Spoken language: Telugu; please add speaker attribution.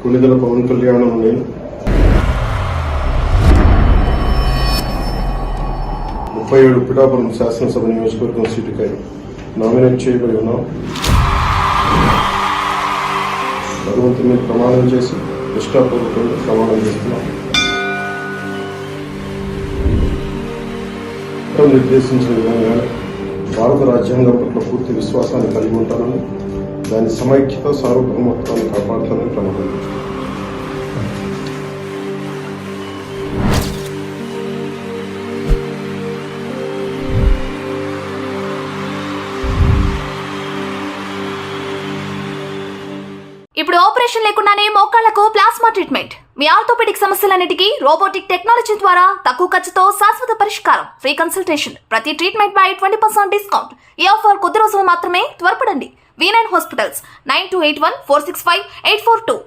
Speaker 1: కొణిదెల పవన్ కళ్యాణ్ నేను 37 పిఠాపురం శాసనసభ నియోజకవర్గం సీటుకై నామినేట్ చేయబడి ఉన్నాం. భగవంతుని మీద ప్రమాణం చేసి నిష్ఠాపూర్వకంగా ప్రమాణం చేస్తున్నాం. నిర్దేశించిన విధంగా భారత రాజ్యాంగం పట్ల పూర్తి విశ్వాసాన్ని కలిగి ఉంటానని, దాని సమైక్యత సార్వభౌమత్వాన్ని కాపాడుతానని ప్రమాణం చేస్తున్నాను.
Speaker 2: ఇప్పుడు ఆపరేషన్ లేకుండానే మోకాళ్లకు ప్లాస్మా ట్రీట్మెంట్. మీ ఆర్థోపెడిక్ సమస్యలన్నిటికీ రోబోటిక్ టెక్నాలజీ ద్వారా తక్కువ ఖర్చుతో శాశ్వత పరిష్కారం. Free consultation. ప్రతి ట్రీట్మెంట్ పై 20% డిస్కౌంట్. ఈ ఆఫర్ కొద్ది రోజులు మాత్రమే. త్వరపడండి. V9 hospitals 9281465842.